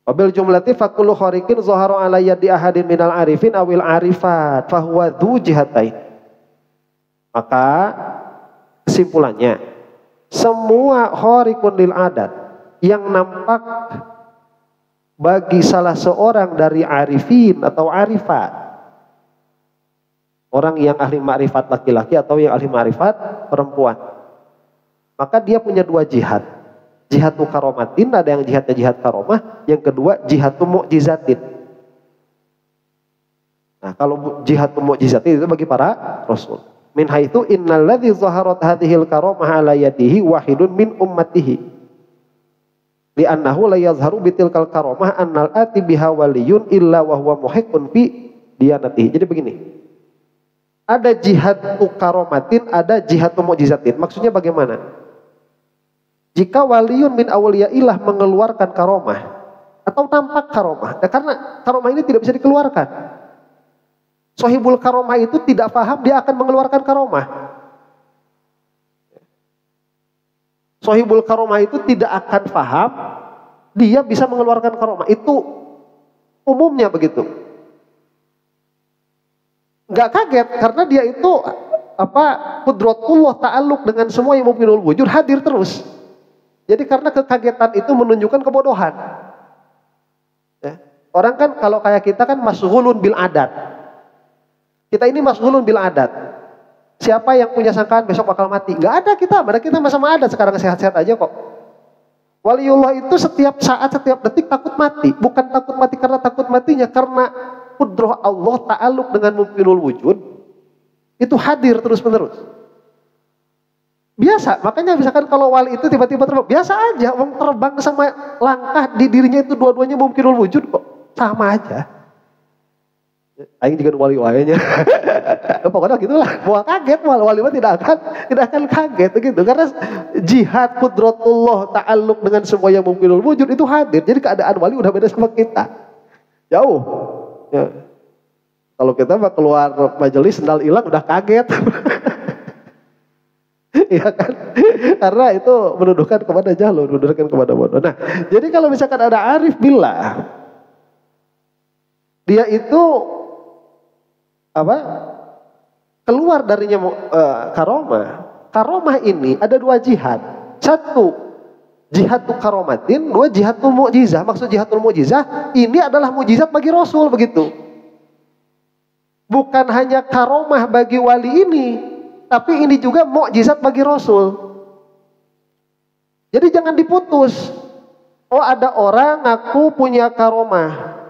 Wabil jumlati fakulu kharikin zoharo ala yadi ahadin minal arifin awil arifat fahuwa dhu jihatain. Maka kesimpulannya, semua khariqun lil adat yang nampak bagi salah seorang dari arifin atau arifat, orang yang ahli ma'rifat laki-laki atau yang ahli ma'rifat perempuan, maka dia punya dua jihad. Jihadu karomatin, ada yang jihadnya jihad karomah, yang kedua jihadu mu'jizatin. Nah, kalau jihadu mu'jizatin itu bagi para rasul. Min haitsu innal ladzi zaharat hadhil karomah ala yadihi wahidun min ummatihi. Li'annahu la yazharu bitilkal karomah annal ati biha waliyun illa wa huwa muhiqqun fi diyanatihi. Jadi begini. Ada jihadu karomatin, ada jihadu mu'jizatin. Maksudnya bagaimana? Jika waliun min awliyaillah mengeluarkan karomah atau tampak karomah, nah, karena karomah ini tidak bisa dikeluarkan. Sohibul karomah itu tidak paham dia akan mengeluarkan karomah. Sohibul karomah itu tidak akan paham dia bisa mengeluarkan karomah. Itu umumnya begitu. Nggak kaget karena dia itu qudratullah ta'alluq dengan semua yang mungkinul wujud hadir terus. Jadi karena kekagetan itu menunjukkan kebodohan. Ya. Orang kan kalau kayak kita kan masghulun bil adat. Kita ini masghulun bil adat. Siapa yang punya sangkaan besok bakal mati? Nggak ada kita, padahal kita sama adat sekarang sehat-sehat aja kok. Waliullah itu setiap saat, setiap detik takut mati. Bukan takut mati karena takut matinya, karena qudrah Allah ta'alluq dengan mumkinul wujud itu hadir terus menerus. Biasa, makanya misalkan kalau wali itu tiba-tiba terbang, biasa aja, orang terbang sama langkah di dirinya itu dua-duanya mungkinul wujud kok, sama aja. Aing juga wali walinya, pokoknya gitulah, mau kaget, wali tidak akan kaget gitu, karena jihad qudratullah ta'alluq dengan semua yang mungkinul wujud itu hadir, jadi keadaan wali udah beda sama kita, jauh. Ya. Kalau kita mah keluar majelis sendal hilang udah kaget. Iya kan? Karena itu menuduhkan kepada jalur, menuduhkan kepada bodoh. Nah, jadi kalau misalkan ada arif billah, dia itu keluar darinya karomah. Karomah ini ada dua jihad. Satu, jihadul karomatin, dua jihadul mu'jizah. Maksud jihadul mu'jizah, ini adalah mujizat bagi Rasul begitu. Bukan hanya karomah bagi wali ini, tapi ini juga mukjizat bagi Rasul. Jadi jangan diputus. Oh, ada orang ngaku punya karomah.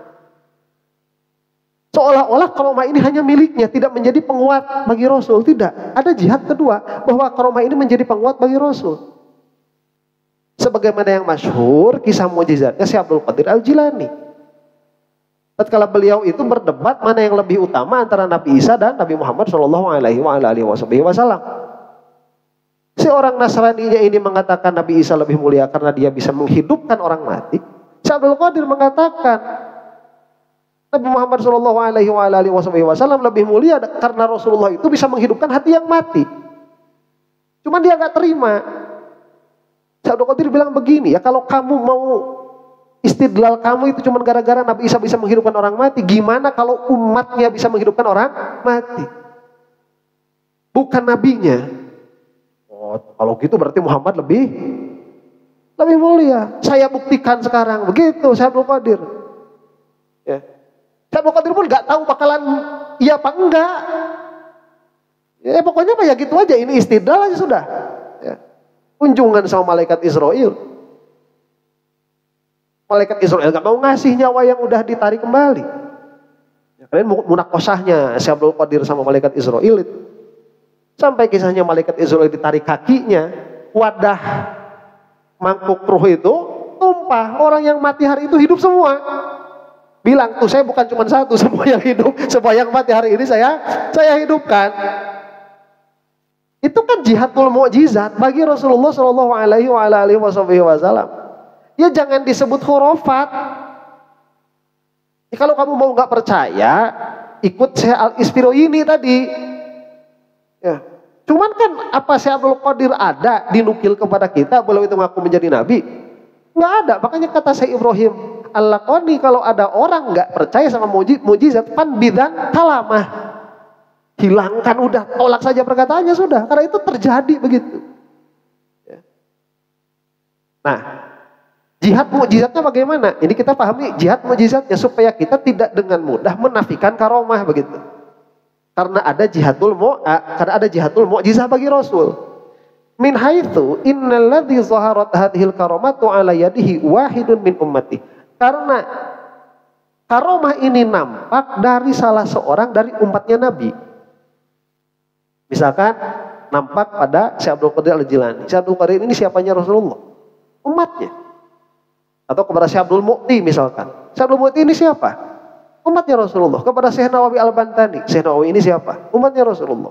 Seolah-olah karomah ini hanya miliknya, tidak menjadi penguat bagi Rasul. Tidak. Ada jihad kedua, bahwa karomah ini menjadi penguat bagi Rasul. Sebagaimana yang masyhur kisah mukjizatnya Syekh Abdul Qadir Al-Jilani. Tatkala beliau itu berdebat mana yang lebih utama antara Nabi Isa dan Nabi Muhammad SAW. Si orang Nasraninya ini mengatakan Nabi Isa lebih mulia karena dia bisa menghidupkan orang mati. Syekh Abdul Qadir mengatakan Nabi Muhammad SAW lebih mulia karena Rasulullah itu bisa menghidupkan hati yang mati. Cuma dia nggak terima. Syekh Abdul Qadir bilang begini, ya kalau kamu mau istidlal kamu itu cuma gara-gara Nabi Isa bisa menghidupkan orang mati. Gimana kalau umatnya bisa menghidupkan orang mati? Bukan nabinya. Oh, kalau gitu berarti Muhammad lebih mulia. Saya buktikan sekarang. Begitu Syekh Abdul Qadir. Ya. Syekh Abdul Qadir pun nggak tahu bakalan iya apa enggak. Ya pokoknya ya gitu aja. Ini istidlal aja sudah. Ya. Kunjungan sama malaikat Israel. Malaikat Israel gak mau ngasih nyawa yang udah ditarik kembali. Ya, kalian munakosahnya Syekh Abdul Qadir sama malaikat Israel itu. Sampai kisahnya malaikat Israel ditarik kakinya, wadah mangkuk ruh itu tumpah. Orang yang mati hari itu hidup semua. Bilang tuh saya bukan cuma satu, semua yang hidup, semua yang mati hari ini saya hidupkan. Itu kan jihadul mu'jizat bagi Rasulullah SAW. Ya jangan disebut khurafat. Ya, kalau kamu mau nggak percaya, ikut Syekh Al-Isfirayini tadi. Ya. Cuman kan apa Syekh Abdul Qadir ada dinukil kepada kita, beliau itu ngaku menjadi nabi? Nggak ada. Makanya kata Syekh Ibrahim Al-Laqani, kalau ada orang nggak percaya sama mujizat, pan bidan kalamah, hilangkan, udah tolak saja perkataannya sudah, karena itu terjadi begitu. Nah, jihad mukjizatnya bagaimana? Ini kita pahami jihad mukjizatnya supaya kita tidak dengan mudah menafikan karomah begitu. Karena ada jihadul mukjizah bagi Rasul. Min haitsu innal ladzi zaharat hadhil karamatu ala yadihi wahidun min ummati. Karena karomah ini nampak dari salah seorang dari umatnya Nabi. Misalkan nampak pada Syekh Abdul Qadir Al-Jilani. Syekh Abdul Qadir ini siapanya Rasulullah? Umatnya. Atau kepada Syekh Abdul Mu'ti misalkan. Syekh Abdul Mu'ti ini siapa? Umatnya Rasulullah. Kepada Syekh Nawawi Al-Bantani. Syekh Nawawi ini siapa? Umatnya Rasulullah.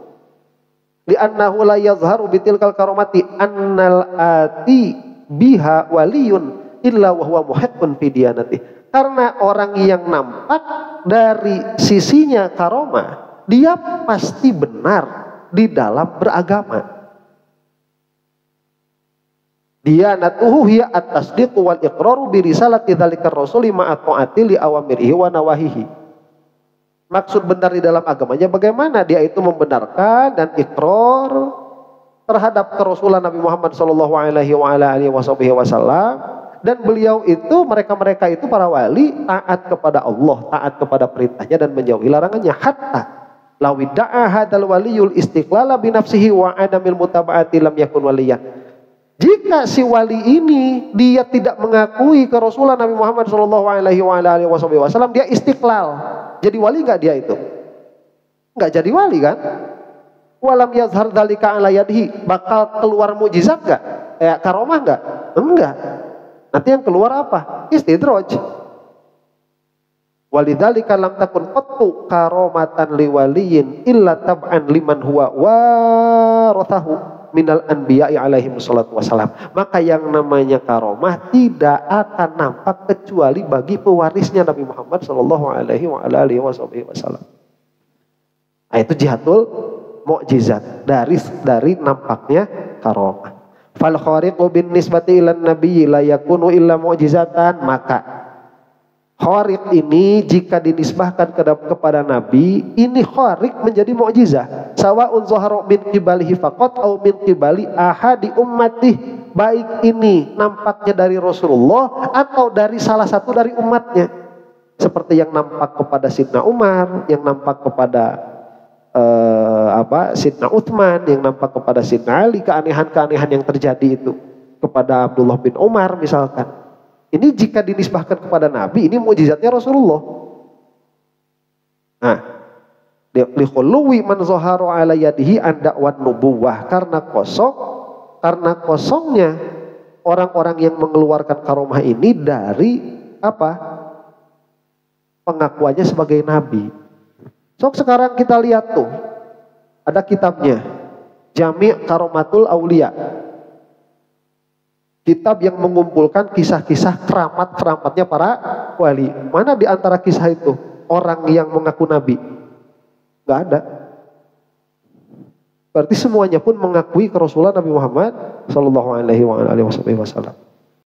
Li'annahu la yazharu bitilkal karomati annal ati biha waliyun illa wa huwa muhiqqun fi diyanati. Karena orang yang nampak dari sisinya karomah, dia pasti benar di dalam beragama. Diyanatuhu hiya at-tasdiq wal iqraru bi risalati dzalikar rasuli ma'a ta'ati li awamirihi wa nawahihi. Maksud benar di dalam agamanya bagaimana? Dia itu membenarkan dan ikrar terhadap kerasulan Nabi Muhammad sallallahu alaihi wasallam, dan beliau itu mereka itu para wali taat kepada Allah, taat kepada perintahnya dan menjauhi larangannya. Hatta lawidda'a hadzal waliyul istiqlala bi nafsihi wa adamil mutaba'ati lam yakun waliyan. Jika si wali ini dia tidak mengakui kerasulan Nabi Muhammad sallallahu alaihi wasallam, dia istiqlal. Jadi wali enggak dia itu? Enggak jadi wali kan? Walam yazhar dzalika ala yadihi, bakal keluar mukjizat enggak? Karomah enggak? Enggak. Nanti yang keluar apa? Istidraj. Walidzalika lam takun qattu karomatan liwaliyin illa tab'an liman huwa warathahu minal anbiya'i alaihi wassalatu wassalam. Maka yang namanya karomah tidak akan nampak kecuali bagi pewarisnya Nabi Muhammad sallallahu alaihi wasallam. Nah, itu jihadul mukjizat dari nampaknya karomah. Fal khariqu bin nisbati ilan nabiyyi la yakunu illa mu'jizatan. Maka khariq ini jika dinisbahkan kepada Nabi, ini khariq menjadi mukjizah. Sawa'un zahara min qibalihi faqat au min qibali ahadi ummati. Baik ini nampaknya dari Rasulullah atau dari salah satu dari umatnya. Seperti yang nampak kepada Sidna Umar, yang nampak kepada Sidna Utsman, yang nampak kepada Sidna Ali, keanehan-keanehan yang terjadi itu kepada Abdullah bin Umar misalkan. Ini jika dinisbahkan kepada Nabi, ini mukjizatnya Rasulullah. Nah, likhuluwi man zahara ala yadihi an da'wan nubuwah, karena kosongnya orang-orang yang mengeluarkan karomah ini dari apa? Pengakuannya sebagai nabi. So sekarang kita lihat tuh, ada kitabnya Jami' Karomatul Aulia. Kitab yang mengumpulkan kisah-kisah keramat-keramatnya para wali. Mana di antara kisah itu orang yang mengaku nabi? Gak ada. Berarti semuanya pun mengakui kerasulan Nabi Muhammad sallallahu alaihi wasallam.